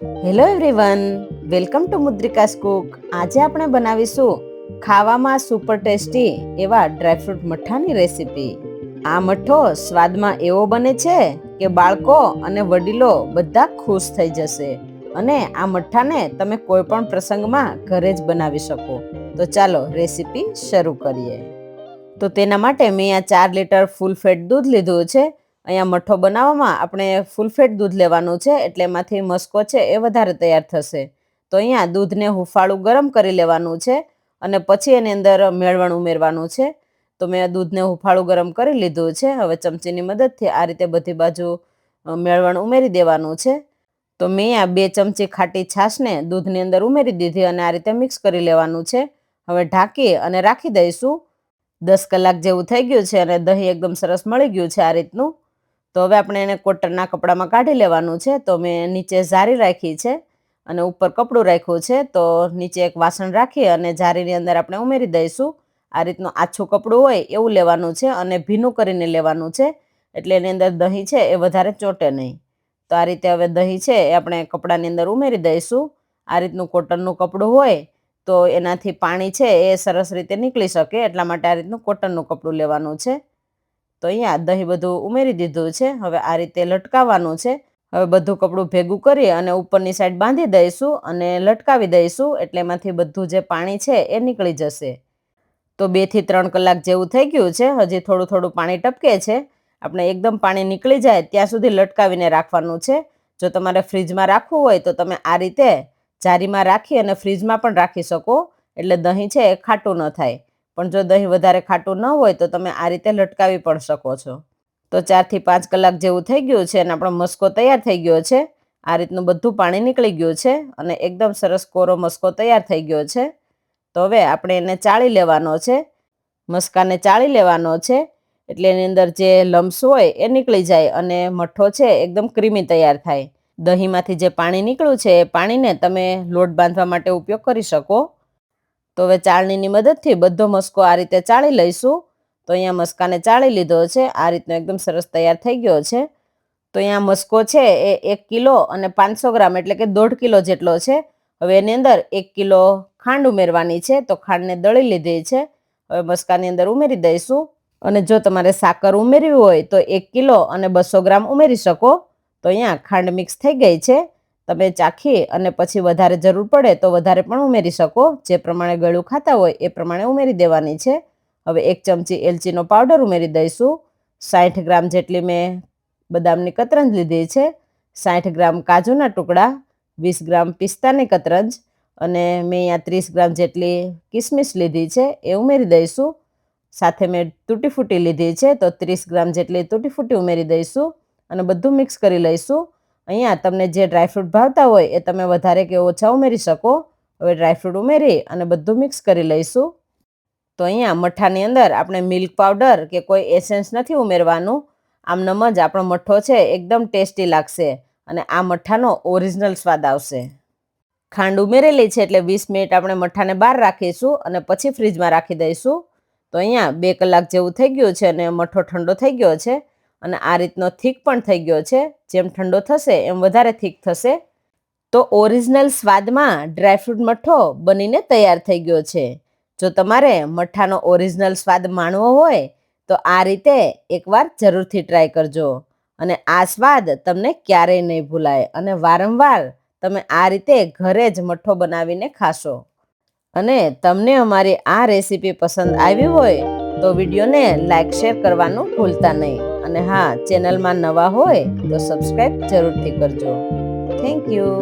Hello everyone, welcome to Mudrika's cook. આજે આપણે બનાવીશું ખાવામાં સુપર ટેસ્ટી એવા ડ્રાયફ્રૂટ મઠ્ઠાની રેસીપી. આ મઠ્ઠો સ્વાદમાં એવો બને છે કે બાળકો અને વડીલો બધા ખુશ થઈ જશે. અને આ મઠ્ઠાને તમે કોઈ પણ પ્રસંગમાં ઘરે જ બનાવી શકો. તો ચાલો રેસીપી શરૂ કરીએ. તો તેના માટે મેં આ 4 લીટર ફૂલ ફેટ દૂધ લીધું છે. અહીંયા મઠ્ઠો બનાવવામાં આપણે ફૂલ ફેટ દૂધ લેવાનું છે, એટલે એમાંથી મસ્કો છે એ વધારે તૈયાર થશે. તો અહીંયા દૂધને હુંફાળું ગરમ કરી લેવાનું છે અને પછી એની અંદર મેળવણ ઉમેરવાનું છે. તો મેં દૂધને હુંફાળું ગરમ કરી લીધું છે. હવે ચમચીની મદદથી આ રીતે બધી બાજુ મેળવણ ઉમેરી દેવાનું છે. તો મેં આ 2 ચમચી ખાટી છાશને દૂધની અંદર ઉમેરી દીધી અને આ રીતે મિક્સ કરી લેવાનું છે. હવે ઢાંકી અને રાખી દઈશું. 10 કલાક જેવું થઈ ગયું છે અને દહીં એકદમ સરસ મળી ગયું છે આ રીતનું. તો હવે આપણે એને કોટનના કપડામાં કાઢી લેવાનું છે. તો મેં નીચે જારી રાખી છે અને ઉપર કપડું રાખ્યું છે. તો નીચે એક વાસણ રાખી અને જારીની અંદર આપણે ઉમેરી દઈશું. આ રીતનું આછું કપડું હોય એવું લેવાનું છે અને ભીનું કરીને લેવાનું છે, એટલે એની અંદર દહીં છે એ વધારે ચોંટે નહીં. તો આ રીતે હવે દહીં છે એ આપણે કપડાની અંદર ઉમેરી દઈશું. આ રીતનું કોટનનું કપડું હોય તો એનાથી પાણી છે એ સરસ રીતે નીકળી શકે, એટલા માટે આ રીતનું કોટનનું કપડું લેવાનું છે. તો અહીંયા દહીં બધું ઉમેરી દીધું છે. હવે આ રીતે લટકાવવાનું છે. હવે બધું કપડું ભેગું કરી અને ઉપરની સાઈડ બાંધી દઈશું અને લટકાવી દઈશું, એટલે એમાંથી બધું જે પાણી છે એ નીકળી જશે. તો 2 થી 3 કલાક જેવું થઈ ગયું છે. હજી થોડું થોડું પાણી ટપકે છે. આપણે એકદમ પાણી નીકળી જાય ત્યાં સુધી લટકાવીને રાખવાનું છે. જો તમારે ફ્રીજમાં રાખવું હોય તો તમે આ રીતે જારીમાં રાખી અને ફ્રીજમાં પણ રાખી શકો, એટલે દહીં છે એ ખાટું ન થાય. પણ જો દહીં વધારે ખાટું ન હોય તો તમે આ રીતે લટકાવી પણ શકો છો. તો 4 થી 5 કલાક જેવું થઈ ગયું છે અને આપણો મસ્કો તૈયાર થઈ ગયો છે. આ રીતનું બધું પાણી નીકળી ગયું છે અને એકદમ સરસ કોરો મસ્કો તૈયાર થઈ ગયો છે. તો હવે આપણે એને ચાળી લેવાનો છે. મસ્કાને ચાળી લેવાનો છે, એટલે એની અંદર જે લમ્સ હોય એ નીકળી જાય અને મઠ્ઠો છે એકદમ ક્રીમી તૈયાર થાય. દહીંમાંથી જે પાણી નીકળ્યું છે એ પાણીને તમે લોટ બાંધવા માટે ઉપયોગ કરી શકો. તો હવે ચાળણીની મદદથી બધો મસ્કો આ રીતે ચાળી લઈશું. તો અહીંયા મસ્કાને ચાળી લીધો છે. આ રીતનો એકદમ સરસ તૈયાર થઈ ગયો છે. તો અહીંયા મસ્કો છે એ 1 કિલો અને 500 ગ્રામ એટલે કે 1.5 કિલો જેટલો છે. હવે એની અંદર 1 કિલો ખાંડ ઉમેરવાની છે. તો ખાંડને દળી લીધી છે. હવે મસ્કાની અંદર ઉમેરી દઈશું. અને જો તમારે સાકર ઉમેરવી હોય તો 1 કિલો અને 200 ગ્રામ ઉમેરી શકો. તો અહીંયા ખાંડ મિક્સ થઈ ગઈ છે. તમે ચાખી અને પછી વધારે જરૂર પડે તો વધારે પણ ઉમેરી શકો. જે પ્રમાણે ગળ્યું ખાતા હોય એ પ્રમાણે ઉમેરી દેવાની છે. હવે 1 ચમચી એલચીનો પાવડર ઉમેરી દઈશું. 60 ગ્રામ જેટલી મેં બદામની કતરંજ લીધી છે. 60 ગ્રામ કાજુના ટુકડા, 20 ગ્રામ પિસ્તાની કતરંજ અને મેં અહીંયા 30 ગ્રામ જેટલી કિસમિસ લીધી છે એ ઉમેરી દઈશું. સાથે મેં તૂટી ફૂટી લીધી છે, તો 30 ગ્રામ જેટલી તૂટી ફૂટી ઉમેરી દઈશું અને બધું મિક્સ કરી લઈશું. અહીંયા તમને જે ડ્રાયફ્રૂટ ભાવતા હોય એ તમે વધારે કે ઓછા ઉમેરી શકો. હવે ડ્રાયફ્રૂટ ઉમેરી અને બધું મિક્સ કરી લઈશું. તો અહીંયા મઠ્ઠાની અંદર આપણે મિલ્ક પાવડર કે કોઈ એસેન્સ નથી ઉમેરવાનું. આમનામ જ આપણો મઠ્ઠો છે એકદમ ટેસ્ટી લાગશે અને આ મઠ્ઠાનો ઓરિજિનલ સ્વાદ આવશે. ખાંડ ઉમેરેલી છે એટલે 20 મિનિટ આપણે મઠ્ઠાને બહાર રાખીશું અને પછી ફ્રીજમાં રાખી દઈશું. તો અહીંયા 2 કલાક જેવું થઈ ગયું છે અને મઠ્ઠો ઠંડો થઈ ગયો છે અને આ રીતનો થીક પણ થઈ ગયો છે. જેમ ઠંડો થશે એમ વધારે થીક થશે. તો ઓરિજિનલ સ્વાદમાં ડ્રાયફ્રૂટ મઠ્ઠો બનીને તૈયાર થઈ ગયો છે. જો તમારે મઠ્ઠાનો ઓરિજિનલ સ્વાદ માણવો હોય તો આ રીતે એકવાર જરૂરથી ટ્રાય કરજો અને આ સ્વાદ તમને ક્યારેય નહીં ભૂલાય અને વારંવાર તમે આ રીતે ઘરે જ મઠ્ઠો બનાવીને ખાશો. અને તમને અમારી આ રેસીપી પસંદ આવી હોય તો વિડીયોને લાઈક શેર કરવાનું ભૂલતા નહીં. અને હા, ચેનલમાં નવા હોય તો સબસ્ક્રાઈબ જરૂરથી કરજો. Thank you.